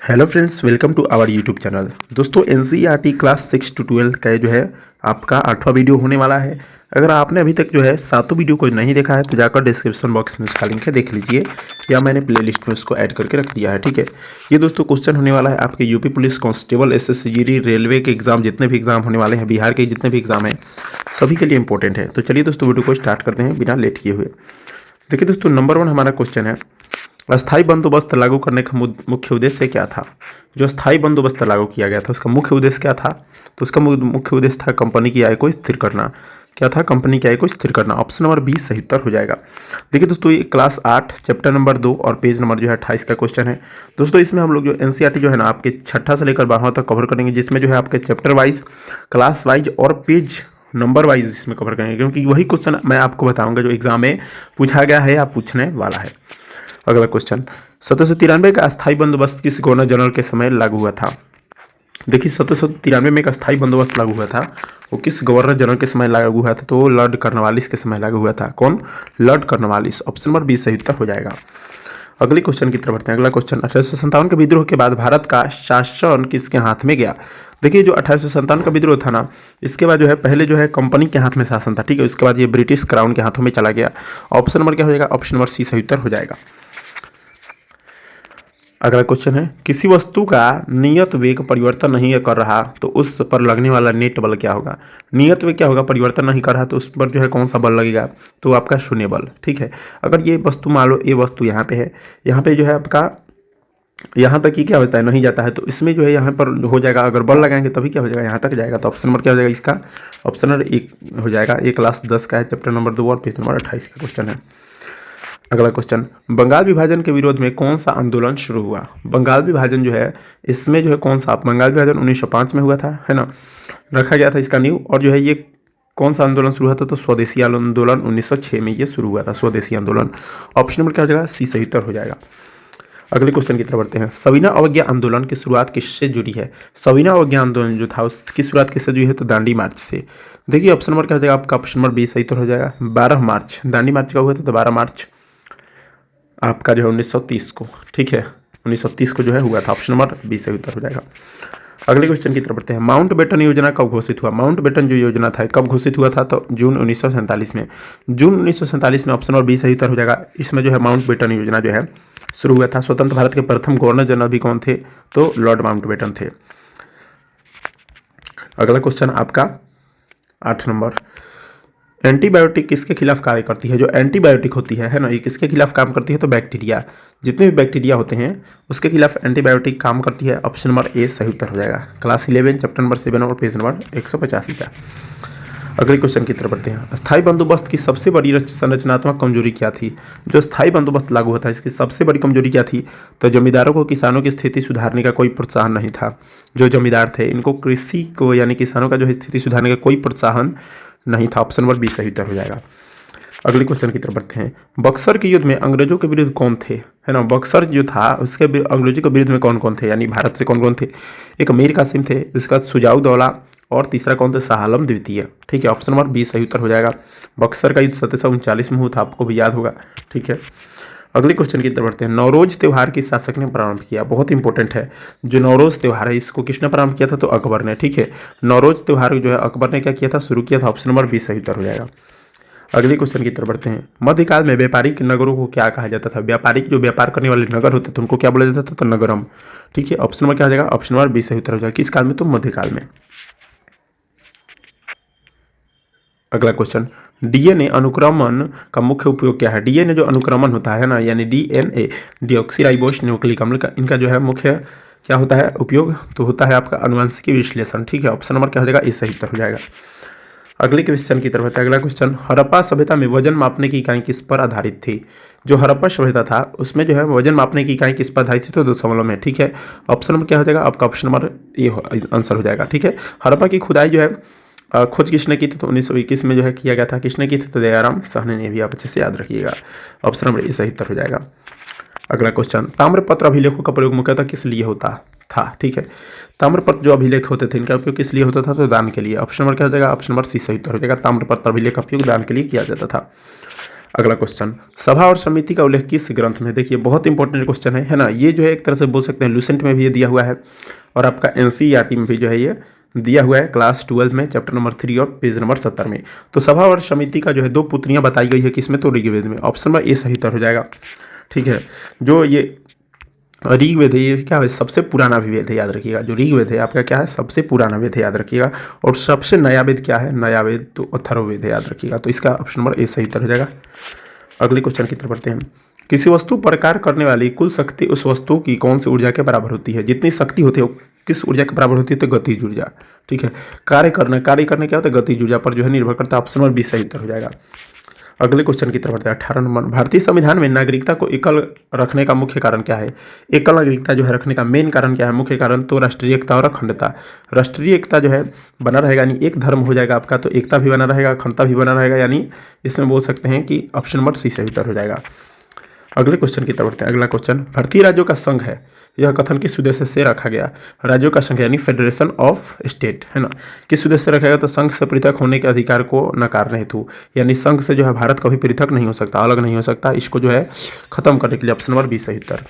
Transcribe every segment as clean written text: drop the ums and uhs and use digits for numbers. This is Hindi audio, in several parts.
Hello friends, welcome to our YouTube channel. दोस्तों, एनसीईआरटी क्लास 6 to 12 का जो है आपका 8वां वीडियो होने वाला है। अगर आपने अभी तक जो है 7 वीडियो को नहीं देखा है तो जाकर डिस्क्रिप्शन बॉक्स में उसका लिंक है, देख लीजिए, या मैंने प्लेलिस्ट में उसको ऐड करके रख दिया है। ठीक है, ये दोस्तों क्वेश्चन होने वाला है आपके UP police constable, SSC GD, railway के एग्जाम, जितने भी एग्जाम होने वाले हैं, बिहार के जितने भी एग्जाम हैं, सभी के लिए इंपॉर्टेंट है। तो चलिए दोस्तों, वीडियो को स्टार्ट करते हैं बिना लेट किए हुए। देखिए दोस्तों, नंबर 1 हमारा क्वेश्चन है, अस्थायी बंदोबस्त लागू करने का मुख्य उद्देश्य क्या था। जो अस्थायी बंदोबस्त लागू किया गया था उसका मुख्य उद्देश्य क्या था, तो उसका मुख्य उद्देश्य था कंपनी की आय को स्थिर करना। क्या था? कंपनी की आय को स्थिर करना। ऑप्शन नंबर 20 सही उत्तर हो जाएगा। देखिए दोस्तों, ये क्लास 8 चैप्टर नंबर 2 और पेज नंबर जो है 28 का क्वेश्चन है। दोस्तों, इसमें हम लोग जो एनसीईआरटी जो है ना आपके 6ठा से लेकर 12वां तक कवर करेंगे, जिसमें जो है आपके चैप्टर वाइज, क्लास वाइज और पेज नंबर वाइज इसमें कवर करेंगे, क्योंकि वही क्वेश्चन मैं आपको बताऊंगा जो एग्जाम में पूछा गया है या पूछने वाला है। अगला क्वेश्चन, 1793 का अस्थायी बंदोबस्त किस गवर्नर जनरल के समय लागू हुआ था। देखिए, 1793 में एक अस्थायी बंदोबस्त लागू हुआ था, वो किस गवर्नर जनरल के समय लागू हुआ था, तो वो लॉर्ड कॉर्नवालिस के समय लागू हुआ था। कौन? Lord Cornwallis. ऑप्शन नंबर 20 सही उत्तर हो जाएगा। अगले क्वेश्चन की तरफ बढ़ते हैं। अगला क्वेश्चन, 1857 के विद्रोह के बाद भारत का शासन किसके हाथ में गया। देखिए, जो 1857 का विद्रोह था ना, इसके बाद जो है पहले जो है कंपनी के हाथ में शासन था। ठीक है, उसके बाद ये ब्रिटिश क्राउन के हाथों में चला गया। ऑप्शन नंबर क्या हो जाएगा? ऑप्शन नंबर सी सही उत्तर हो जाएगा। अगला क्वेश्चन है, किसी वस्तु का नियत वेग परिवर्तन नहीं कर रहा तो उस पर लगने वाला नेट बल क्या होगा। नियत वेग क्या होगा? परिवर्तन नहीं कर रहा तो उस पर जो है कौन सा बल लगेगा, तो आपका शून्य बल। ठीक है, अगर ये वस्तु मान लो, ये वस्तु यहाँ पे है, यहाँ पे जो है आपका यहाँ तक ही क्या होता है, नहीं जाता है, तो इसमें जो है यहाँ पर हो जाएगा, अगर बल लगाएंगे तभी क्या हो जाएगा, यहाँ तक जाएगा। तो ऑप्शन नंबर क्या हो जाएगा इसका? ऑप्शन नंबर 1 हो जाएगा। ये क्लास 10 का है, चैप्टर नंबर 2 और पेज नंबर 28 का क्वेश्चन है। अगला क्वेश्चन, बंगाल विभाजन के विरोध में कौन सा आंदोलन शुरू हुआ। बंगाल विभाजन जो है, इसमें जो है कौन सा, बंगाल विभाजन 1905 में हुआ था, है ना, रखा गया था इसका नींव। और जो है ये कौन सा आंदोलन शुरू हुआ था, तो स्वदेशी आंदोलन 1906 में ये शुरू हुआ था, स्वदेशी आंदोलन। ऑप्शन नंबर क्या हो जाएगा? सी सही उत्तर हो जाएगा। अगले क्वेश्चन की तरफ बढ़ते हैं। सविनय अवज्ञा आंदोलन की शुरुआत किससे जुड़ी है। सविनय अवज्ञा आंदोलन जो था उसकी शुरुआत किससे जुड़ी है, तो दांडी मार्च से। देखिए, ऑप्शन नंबर क्या हो जाएगा आपका? ऑप्शन नंबर 20 सही उत्तर हो जाएगा। 12 मार्च, दांडी मार्च का हुआ था, तो 12 मार्च आपका जो है 1930 को। ठीक है, 1930 को जो है हुआ था। ऑप्शन नंबर 20 सही उत्तर हो जाएगा। अगले क्वेश्चन की तरफ बढ़ते हैं। माउंट बेटन योजना कब घोषित हुआ। माउंट बेटन जो योजना था कब घोषित हुआ था, तो जून 1947 में। जून 1947 में। ऑप्शन नंबर 20 सही उत्तर हो जाएगा। इसमें जो है माउंट बेटन योजना जो है शुरू हुआ था। स्वतंत्र भारत के प्रथम गवर्नर जनरल भी कौन थे, तो लॉर्ड माउंट बेटन थे। अगला क्वेश्चन आपका 8 नंबर, एंटीबायोटिक किसके खिलाफ कार्य करती है। जो एंटीबायोटिक होती है ना, ये किसके खिलाफ काम करती है, तो बैक्टीरिया, जितने भी बैक्टीरिया होते हैं उसके खिलाफ एंटीबायोटिक काम करती है। ऑप्शन नंबर ए सही उत्तर हो जाएगा। क्लास 11 चैप्टर नंबर 7 और पेज नंबर 185 का। अगले क्वेश्चन की तरफ बढ़ते हैं। स्थायी बंदोबस्त की सबसे बड़ी संरचनात्मक कमजोरी क्या थी। जो स्थायी बंदोबस्त लागू होता है इसकी सबसे बड़ी कमजोरी क्या थी, तो जमींदारों को किसानों की स्थिति सुधारने का कोई प्रोत्साहन नहीं था। जो जमींदार थे इनको कृषि को यानी किसानों का जो है स्थिति सुधारने का कोई प्रोत्साहन नहीं था। ऑप्शन नंबर 20 सही उत्तर हो जाएगा। अगले क्वेश्चन की तरफ बढ़ते हैं। बक्सर के युद्ध में अंग्रेजों के विरुद्ध कौन थे, है ना, बक्सर जो था उसके अंग्रेजों के विरुद्ध में कौन कौन थे, यानी भारत से कौन कौन थे। एक मीर कासिम थे, उसके बाद सुजाउद्दौला, और तीसरा कौन थे, शाह आलम द्वितीय। ठीक है, ऑप्शन नंबर 20 सही उत्तर हो जाएगा। बक्सर का युद्ध 1739 में हुआ था, आपको भी याद होगा। ठीक है, अगले क्वेश्चन की तरफ बढ़ते हैं। नवरोज त्यौहार किस शासक ने प्रारंभ किया। बहुत इंपॉर्टेंट है। जो नवरोज त्यौहार है इसको किसने प्रारंभ किया था, तो अकबर ने। ठीक है, नवरोज त्यौहार जो है अकबर ने क्या किया था, शुरू किया था। ऑप्शन नंबर 20 सही उत्तर हो जाएगा। अगले क्वेश्चन की तरफ बढ़ते हैं। मध्यकाल में व्यापारिक नगरों को क्या कहा जाता था। व्यापारिक जो व्यापार करने वाले नगर होते थे उनको क्या बोला जाता था, तो नगरम। ठीक है, ऑप्शन नंबर क्या हो जाएगा? ऑप्शन नंबर 20 सही उत्तर हो जाएगा। किस काल में, तो मध्यकाल में। अगला क्वेश्चन, डीएनए अनुक्रमण का मुख्य उपयोग क्या है। डीएनए जो अनुक्रमण होता है ना, यानी डीएनए, डीऑक्सीराइबोस न्यूक्लिक अम्ल का, इनका जो है मुख्य क्या होता है उपयोग, तो होता है आपका आनुवंशिकी विश्लेषण। ठीक है, ऑप्शन नंबर क्या हो जाएगा? ए सही उत्तर हो जाएगा। अगले क्वेश्चन की तरफ है। अगला क्वेश्चन, हड़प्पा सभ्यता में वजन मापने की इकाई किस पर आधारित थी। जो हड़प्पा सभ्यता था उसमें जो है वजन मापने की इकाई किस पर आधारित थी, तो दशमलव में। ठीक है, ऑप्शन नंबर क्या हो जाएगा आपका? ऑप्शन नंबर ए आंसर हो जाएगा। ठीक है, हड़प्पा की खुदाई जो है खोज किसने की थी, तो 1921 में जो है किया गया था। किसने की थी, तो दयाराम साहनी ने। भी आप अच्छे से याद रखिएगा। ऑप्शन नंबर ए सही उत्तर हो जाएगा। अगला क्वेश्चन, ताम्रपत्र अभिलेखों का प्रयोग मुख्यतः किस लिए होता था। ठीक है, ताम्रपत्र जो अभिलेख होते थे इनका उपयोग किस लिए होता था, तो दान के लिए। ऑप्शन नंबर क्या हो जाएगा? ऑप्शन नंबर सी सही उत्तर हो जाएगा। ताम्रपत्र अभिलेख का उपयोग दान के लिए किया जाता था। अगला क्वेश्चन, सभा और समिति का उल्लेख किस ग्रंथ में? देखिए बहुत इंपॉर्टेंट क्वेश्चन है ना। ये जो है एक तरह से बोल सकते हैं लूसेंट में भी ये दिया हुआ है और आपका एनसीईआरटी में भी जो है ये दिया हुआ है क्लास 12 में चैप्टर नंबर 3 और पेज नंबर 70 में। तो सभा और समिति का जो है 2 पुत्रियां बताई गई है किसमें? तो ऋग्वेद में। ऑप्शन नंबर ए सही उत्तर हो जाएगा। ठीक है, जो ये ऋग्वेद है ये क्या है? सबसे पुराना भी वेद है, याद रखिएगा। जो ऋग्वेद है आपका क्या है? सबसे पुराना वेद है, याद रखिएगा। और सबसे नया वेद क्या है? नया वेद तो अथर्ववेद है, याद रखिएगा। तो इसका ऑप्शन नंबर ए सही उत्तर हो जाएगा। अगले क्वेश्चन की तरफ बढ़ते हैं। किसी वस्तु पर कार्य करने वाली कुल शक्ति उस वस्तु की कौन सी ऊर्जा के बराबर होती है? जितनी शक्ति होती है किस ऊर्जा के बराबर होती है? तो गतिज ऊर्जा। ठीक है, कार्य करने क्या होता है? गतिज ऊर्जा पर जो है निर्भर करता है। ऑप्शन नंबर बी सही उत्तर हो जाएगा। अगले क्वेश्चन की तरफ बढ़ते हैं। 18 नंबर, भारतीय संविधान में नागरिकता को एकल रखने का मुख्य कारण क्या है? एकल नागरिकता जो है रखने का मेन कारण क्या है? मुख्य कारण तो राष्ट्रीय एकता और अखंडता। राष्ट्रीय एकता जो है बना रहेगा, यानी एक धर्म हो जाएगा आपका, तो एकता भी बना रहेगा, अखंडता भी बना रहेगा, यानी इसमें बोल सकते हैं कि ऑप्शन नंबर सी सही उत्तर हो जाएगा। अगले क्वेश्चन की तरफ बढ़ते हैं। अगला क्वेश्चन, भारतीय राज्यों का संघ है, यह कथन किस उद्देश्य से रखा गया? राज्यों का संघ यानी फेडरेशन ऑफ स्टेट, है ना, किस उद्देश्य से रखा गया? तो संघ से पृथक होने के अधिकार को नकारने हेतु, यानी संघ से जो है भारत कभी पृथक नहीं हो सकता, अलग नहीं हो सकता, इसको जो है खत्म करने के लिए। ऑप्शन नंबर बी सही उत्तर।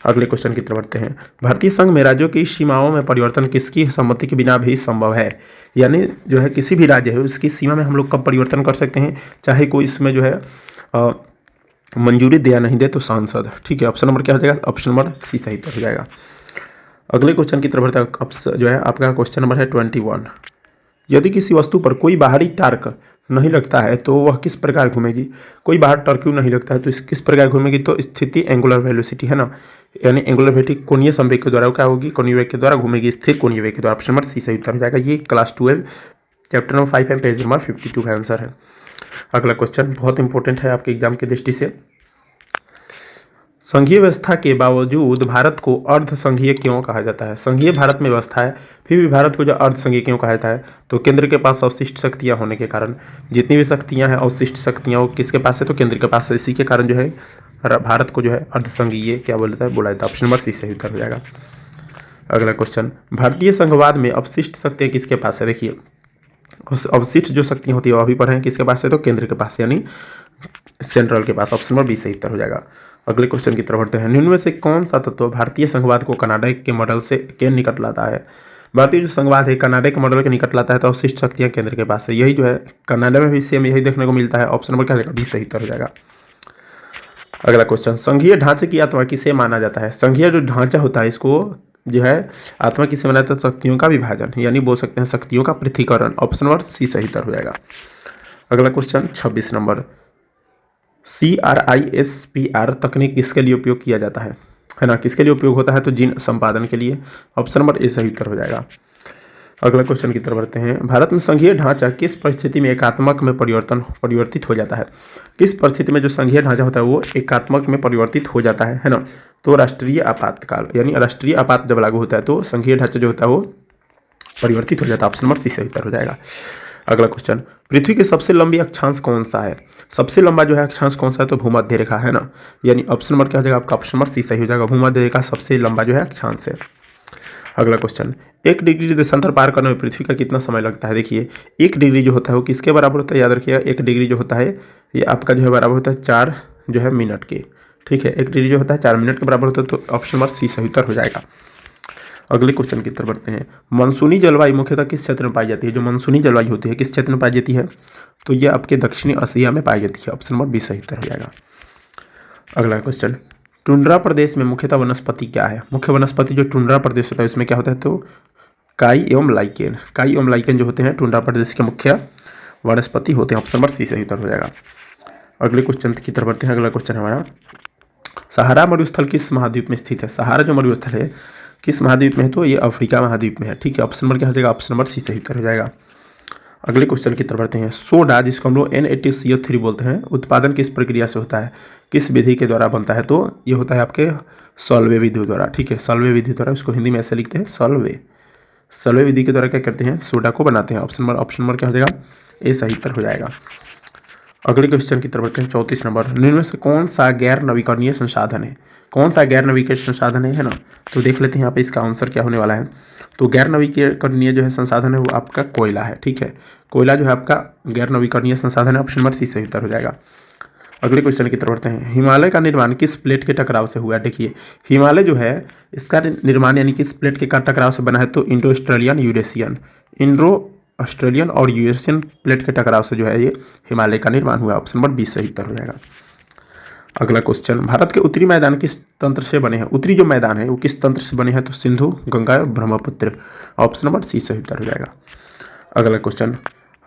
अगले क्वेश्चन की तरफ बढ़ते हैं। भारतीय संघ में राज्यों की सीमाओं में परिवर्तन किसकी सम्मति के बिना भी संभव है? यानी जो है किसी भी राज्य है उसकी सीमा में हम लोग कब परिवर्तन कर सकते हैं? चाहे कोई इसमें जो है मंजूरी दे या नहीं दे, तो सांसद। ठीक है, ऑप्शन नंबर क्या हो जाएगा? ऑप्शन नंबर सी सही उत्तर हो जाएगा। अगले क्वेश्चन की तरफ बढ़ता है। जो है आपका क्वेश्चन नंबर है 21। यदि किसी वस्तु पर कोई बाहरी टार्क नहीं लगता है तो वह किस प्रकार घूमेगी? कोई बाहर टार्क क्यों नहीं लगता है तो इस किस प्रकार घूमेगी? तो स्थिति एंगुलर वेलोसिटी, है ना, यानी एंगुलर वेलोसिटी कोणीय संवेग के द्वारा क्या होगी? कोणीय वेग के द्वारा घूमेगी, स्थिर कोणीय वेग के द्वारा। ऑप्शन नंबर सी सही उत्तर हो जाएगा। ये क्लास 12 चैप्टर नंबर 5 है, पेज नंबर 52 का आंसर है। अगला क्वेश्चन बहुत इंपॉर्टेंट है आपके एग्जाम की दृष्टि से। संघीय व्यवस्था के बावजूद भारत को अर्ध संघीय क्यों कहा जाता है? संघीय भारत में व्यवस्था है फिर भी भारत को जो अर्ध संघीय क्यों कहा जाता है? तो केंद्र के पास अवशिष्ट शक्तियां होने के कारण। जितनी भी शक्तियां हैं अवशिष्ट शक्तियां वो किसके पास है? तो केंद्र के पास है। इसी के कारण जो है भारत को जो है अर्ध संघीय क्या बोलता है? बोला जाता है। ऑप्शन नंबर सी सही उत्तर हो जाएगा। अगला क्वेश्चन, भारतीय संघवाद में अवशिष्ट शक्तियां किसके पास है? देखिए अवशिष्ट जो शक्तियां होती है वो अभी पर हैं किसके पास है? तो केंद्र के पास, यानी सेंट्रल के पास। ऑप्शन नंबर बी सही उत्तर हो जाएगा। अगले क्वेश्चन की तरफ बढ़ते हैं। निम्न में से कौन सा तत्व भारतीय संघवाद को कनाडा के मॉडल से के निकट लाता है? भारतीय जो संघवाद है कनाडा के मॉडल के निकट लाता है, तो अवशिष्ट शक्तियां केंद्र के पास है। यही जो है कनाडा में भी सेम यही देखने को मिलता है। ऑप्शन नंबर क्या रहेगा? बी सही उत्तर हो जाएगा। अगला क्वेश्चन, संघीय ढांचे की आत्मा किसे माना जाता है? संघीय जो ढांचा होता है इसको जो है आत्मा किसे माना जाता है? शक्तियों का विभाजन, यानी बोल सकते हैं शक्तियों का पृथक्करण। ऑप्शन नंबर सी सही उत्तर हो जाएगा। अगला क्वेश्चन 26 नंबर, CRISPR तकनीक किसके लिए उपयोग किया जाता है ना, किसके लिए उपयोग होता है? तो जीन संपादन के लिए। ऑप्शन नंबर ए सही उत्तर हो जाएगा। अगला क्वेश्चन की तरफ बढ़ते हैं। भारत में संघीय ढांचा किस परिस्थिति में एकात्मक में परिवर्तित हो जाता है? किस परिस्थिति में जो संघीय ढांचा होता है वो एकात्मक में परिवर्तित हो जाता है ना? तो राष्ट्रीय आपातकाल, यानी राष्ट्रीय आपात जब लागू होता है तो संघीय ढांचा जो होता है वो परिवर्तित हो जाता है। ऑप्शन नंबर सी सही उत्तर हो जाएगा। अगला क्वेश्चन, पृथ्वी की सबसे लंबी अक्षांश कौन सा है? सबसे लंबा जो है अक्षांश कौन सा है? तो भूमध्य रेखा, है ना, यानी ऑप्शन नंबर क्या हो जाएगा आपका? ऑप्शन नंबर सी सही हो जाएगा। भूमध्य रेखा सबसे लंबा जो है अक्षांश है। अगला क्वेश्चन, 1 डिग्री देशांतर पार करने में पृथ्वी का कितना समय लगता है? देखिए 1 डिग्री जो होता है वो किसके बराबर होता है? याद रखिएगा 1 डिग्री जो होता है ये आपका जो है बराबर होता है 4 जो है मिनट के। ठीक है, 1 डिग्री जो होता है 4 मिनट के बराबर होता है। तो ऑप्शन नंबर सी सही उत्तर हो जाएगा। अगले क्वेश्चन की तरफ बढ़ते हैं। मानसूनी जलवायु मुख्यतः किस क्षेत्र में पाई जाती है? जो मानसूनी जलवायु होती है किस क्षेत्र में पाई जाती है? तो ये आपके दक्षिणी एशिया में पाई जाती है। ऑप्शन नंबर बी सही उत्तर हो जाएगा। अगला क्वेश्चन, टुंड्रा प्रदेश में मुख्यतः वनस्पति क्या है? मुख्य वनस्पति जो टुंड्रा प्रदेश होता है उसमें क्या होता है? तो काई एवं लाइकेन। काई एवं लाइकेन जो होते हैं टुंड्रा प्रदेश के मुख्य वनस्पति होते हैं। ऑप्शन नंबर सी सही उत्तर हो जाएगा। अगले क्वेश्चन की तरफ बढ़ते हैं। अगला क्वेश्चन हमारा, सहारा मरुस्थल किस महाद्वीप में स्थित है? सहारा जो मरुस्थल है किस महाद्वीप में है? तो ये अफ्रीका महाद्वीप में है। ठीक है, ऑप्शन नंबर क्या हो जाएगा? ऑप्शन नंबर सी सही उत्तर हो जाएगा। अगले क्वेश्चन की तरफ बढ़ते हैं। सोडा जिसको हम लोग NaCO3 बोलते हैं उत्पादन किस प्रक्रिया से होता है? किस विधि के द्वारा बनता है? तो ये होता है आपके सॉल्वे विधि द्वारा। ठीक है, सॉल्वे विधि द्वारा, उसको हिंदी में ऐसे लिखते हैं सॉल्वे विधि के द्वारा क्या करते हैं? सोडा को बनाते हैं। ऑप्शन नंबर क्या हो जाएगा? ए सही उत्तर हो जाएगा। अगले क्वेश्चन की तरफ बढ़ते हैं। 34 नंबर, निम्न में से कौन सा गैर नवीकरणीय संसाधन है? कौन सा गैर नवीकरणीय संसाधन है ना? तो देख लेते हैं यहाँ पे इसका आंसर क्या होने वाला है। तो गैर नवीकरणीय जो है संसाधन है वो आपका कोयला है। ठीक है, कोयला जो है आपका गैर नवीकरणीय संसाधन है। ऑप्शन नंबर सी सही उत्तर हो जाएगा। अगले क्वेश्चन की तरफ बढ़ते हैं। हिमालय का निर्माण किस प्लेट के टकराव से हुआ? देखिए हिमालय जो है इसका निर्माण यानी किस प्लेट के टकराव से बना है? तो इंडो ऑस्ट्रेलियन और यूरेशियन प्लेट के टकराव से जो है ये हिमालय का निर्माण हुआ। ऑप्शन नंबर 20 सही उत्तर हो जाएगा। अगला क्वेश्चन, भारत के उत्तरी मैदान किस तंत्र से बने हैं? उत्तरी जो मैदान है वो किस तंत्र से बने हैं? तो सिंधु, गंगा और ब्रह्मपुत्र। ऑप्शन नंबर सी सही उत्तर हो जाएगा। अगला क्वेश्चन,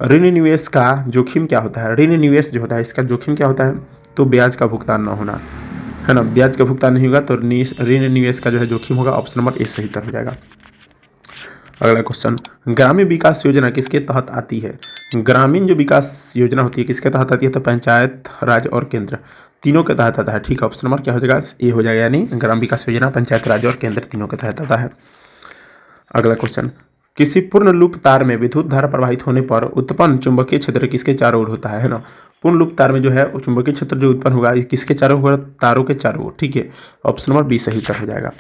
ऋण निवेश का जोखिम क्या होता है? ऋण निवेश जो होता है इसका जोखिम क्या होता है? तो ब्याज का भुगतान न होना, है ना। ब्याज का भुगतान नहीं होगा तो ऋण निवेश का जो है जोखिम होगा। ऑप्शन नंबर ए सही उत्तर हो जाएगा। अगला क्वेश्चन, ग्रामीण विकास योजना किसके तहत आती है? ग्रामीण जो विकास योजना होती है किसके तहत आती है? तो पंचायत राज और केंद्र तीनों के तहत आता है। ठीक है, ऑप्शन नंबर क्या हो जाएगा? ए हो जाएगा, यानी ग्राम विकास योजना पंचायत राज और केंद्र तीनों के तहत आता है। अगला क्वेश्चन, किसी पूर्ण लूप तार में विद्युत धारा प्रवाहित होने पर उत्पन्न चुंबकीय क्षेत्र किसके चारों ओर होता है ना। पूर्ण लूप तार में जो है चुंबकीय क्षेत्र जो उत्पन्न होगा किसके चारों ओर? तारों के चारों ओर। ठीक है, ऑप्शन नंबर बी सही उत्तर हो जाएगा।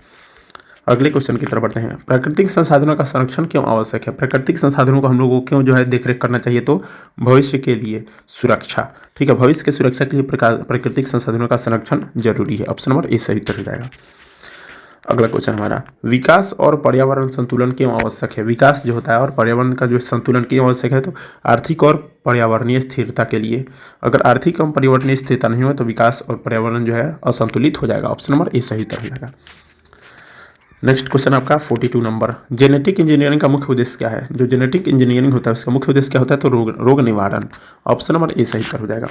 अगले क्वेश्चन की तरफ बढ़ते हैं। प्राकृतिक संसाधनों का संरक्षण क्यों आवश्यक है? प्राकृतिक संसाधनों को हम लोगों को क्यों जो है देखरेख करना चाहिए? तो भविष्य के लिए सुरक्षा। ठीक है, भविष्य की सुरक्षा के लिए प्राकृतिक संसाधनों का संरक्षण जरूरी है। ऑप्शन नंबर ए सही उत्तर हो जाएगा। अगला क्वेश्चन हमारा, विकास और पर्यावरण संतुलन क्यों आवश्यक है? विकास जो होता है और पर्यावरण का जो संतुलन क्यों आवश्यक है? तो आर्थिक और पर्यावरणीय स्थिरता के लिए। अगर आर्थिक और पर्यावरणीय स्थिरता नहीं हो तो विकास और पर्यावरण जो है असंतुलित हो जाएगा। ऑप्शन नंबर ए सही उत्तर हो जाएगा। नेक्स्ट क्वेश्चन आपका 42 नंबर, जेनेटिक इंजीनियरिंग का मुख्य उद्देश्य क्या है? जो जेनेटिक इंजीनियरिंग होता है उसका मुख्य उद्देश्य क्या होता है? तो रोग निवारण। ऑप्शन नंबर ए सही उत्तर हो जाएगा।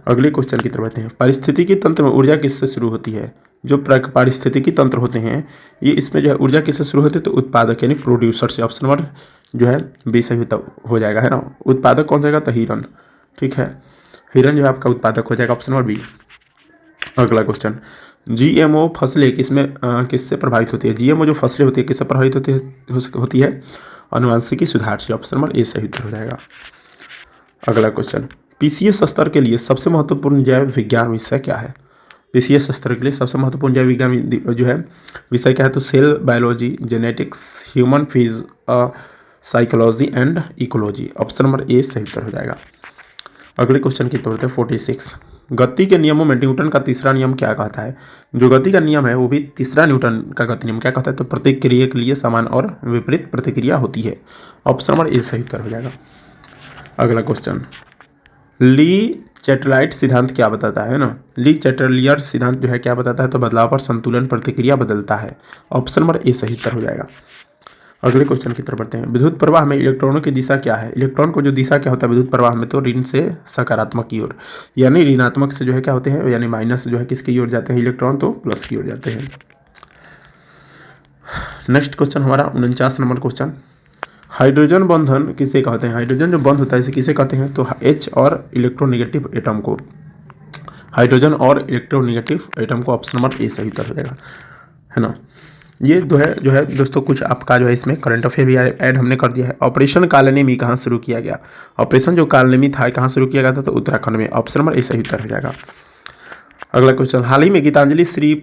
अगले क्वेश्चन की तरफ बढ़ते हैं। पारिस्थितिकी तंत्र में ऊर्जा किससे शुरू होती है? जो पारिस्थितिकी तंत्र होते हैं ये इसमें जो है ऊर्जा किससे शुरू होती है? तो उत्पादक यानी प्रोड्यूसर से। ऑप्शन नंबर जो है बी सही हो जाएगा, है ना। उत्पादक कौन जाएगा? तो हिरन। ठीक है, हिरन जो है आपका उत्पादक हो जाएगा। Option number B. अगला क्वेश्चन, जीएमओ फसलें किससे प्रभावित होती है? जीएमओ जो फसलें होती है किससे प्रभावित होती है? अनुवांशिकी सुधार से। ऑप्शन नंबर ए सही उत्तर हो जाएगा। अगला क्वेश्चन, पीसीएस स्तर के लिए सबसे महत्वपूर्ण जैव विज्ञान विषय क्या है? पीसीएस स्तर के लिए सबसे महत्वपूर्ण जैव विज्ञान जो है विषय क्या है? तो सेल बायोलॉजी, जेनेटिक्स, ह्यूमन फिज psychology and ecology. Option number A सही उत्तर हो जाएगा। अगले क्वेश्चन की तरफ 46, गति के नियमों में न्यूटन का तीसरा नियम क्या कहता है? जो गति का नियम है वो भी तीसरा न्यूटन का गति नियम क्या कहता है? तो प्रतिक्रिया के लिए समान और विपरीत प्रतिक्रिया होती है। ऑप्शन नंबर ए सही उत्तर हो जाएगा। अगला क्वेश्चन, ली चैटलाइट सिद्धांत क्या बताता है ना? ली चैटलियर सिद्धांत जो है क्या बताता है? तो बदलाव पर संतुलन प्रतिक्रिया बदलता है। ऑप्शन नंबर ए सही उत्तर हो जाएगा। अगले क्वेश्चन की तरफ बढ़ते हैं। विद्युत प्रवाह में इलेक्ट्रॉनों की दिशा क्या है? इलेक्ट्रॉन को जो दिशा क्या होता है विद्युत प्रवाह में? तो ऋण से सकारात्मक की ओर, यानी ऋणात्मक से जो है क्या होते हैं, यानी माइनस जो है किसकी ओर जाते हैं इलेक्ट्रॉन? तो प्लस की ओर जाते हैं। नेक्स्ट क्वेश्चन हमारा 49 नंबर क्वेश्चन, हाइड्रोजन बंधन किसे कहते हैं? हाइड्रोजन जो बंध होता है इसे किसे कहते हैं? तो एच और इलेक्ट्रोनेगेटिव एटम को, हाइड्रोजन और इलेक्ट्रोनेगेटिव एटम को। ऑप्शन नंबर ए सही उत्तर हो जाएगा, है ना। ये जो है दोस्तों कुछ आपका जो है इसमें करंट अफेयर भी ऐड हमने कर दिया है। ऑपरेशन कालनेमी कहाँ शुरू किया गया? ऑपरेशन जो कालनेमी था कहाँ शुरू किया गया था? तो उत्तराखंड में। ऑप्शन नंबर ए सही उत्तर हो जाएगा। अगला क्वेश्चन, हाल ही में गीतांजलि श्री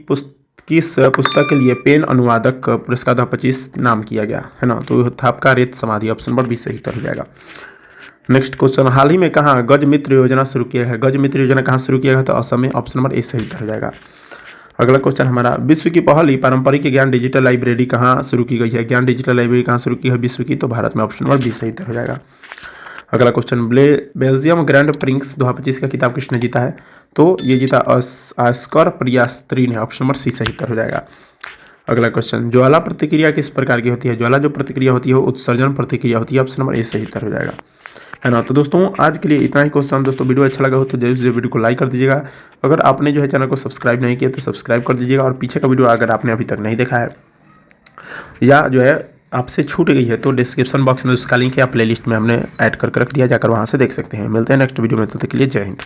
किस पुस्तक के लिए पेन अनुवादक पुरस्कार 2025 नाम किया गया, है ना? तो था आपका रेत समाधि। ऑप्शन नंबर बी सही उत्तर हो जाएगा। नेक्स्ट क्वेश्चन, हाल ही में कहाँ गज मित्र योजना शुरू किया है? गज मित्र योजना कहाँ शुरू किया गया? तो असम में। ऑप्शन नंबर ए सही उत्तर हो जाएगा। अगला क्वेश्चन हमारा, विश्व की पहली पारंपरिक ज्ञान डिजिटल लाइब्रेरी कहाँ शुरू की गई है? ज्ञान डिजिटल लाइब्रेरी कहाँ शुरू की है विश्व की? तो भारत में। ऑप्शन नंबर बी सही उत्तर हो जाएगा। अगला क्वेश्चन, बेल्जियम ग्रैंड प्रिंक्स 2025 का खिताब किसने जीता है? तो ये जीता ऑस्कर पियास्त्री ने। ऑप्शन नंबर सी सही उत्तर हो जाएगा। अगला क्वेश्चन, ज्वाला प्रतिक्रिया किस प्रकार की होती है? ज्वाला जो प्रतिक्रिया होती है वो उत्सर्जन प्रतिक्रिया होती है। ऑप्शन नंबर ए सही उत्तर हो जाएगा, है ना। तो दोस्तों आज के लिए इतना ही क्वेश्चन। दोस्तों वीडियो अच्छा लगा हो तो जरूर से वीडियो को लाइक कर दीजिएगा। अगर आपने जो है चैनल को सब्सक्राइब नहीं किया तो सब्सक्राइब कर दीजिएगा। और पीछे का वीडियो अगर आपने अभी तक नहीं देखा है या जो है आपसे छूट गई है तो डिस्क्रिप्शन बॉक्स में उसका लिंक है, प्लेलिस्ट में हमने ऐड करके रख दिया, जाकर वहाँ से देख सकते हैं। मिलते हैं नेक्स्ट वीडियो में, तब तक के लिए जय हिंद।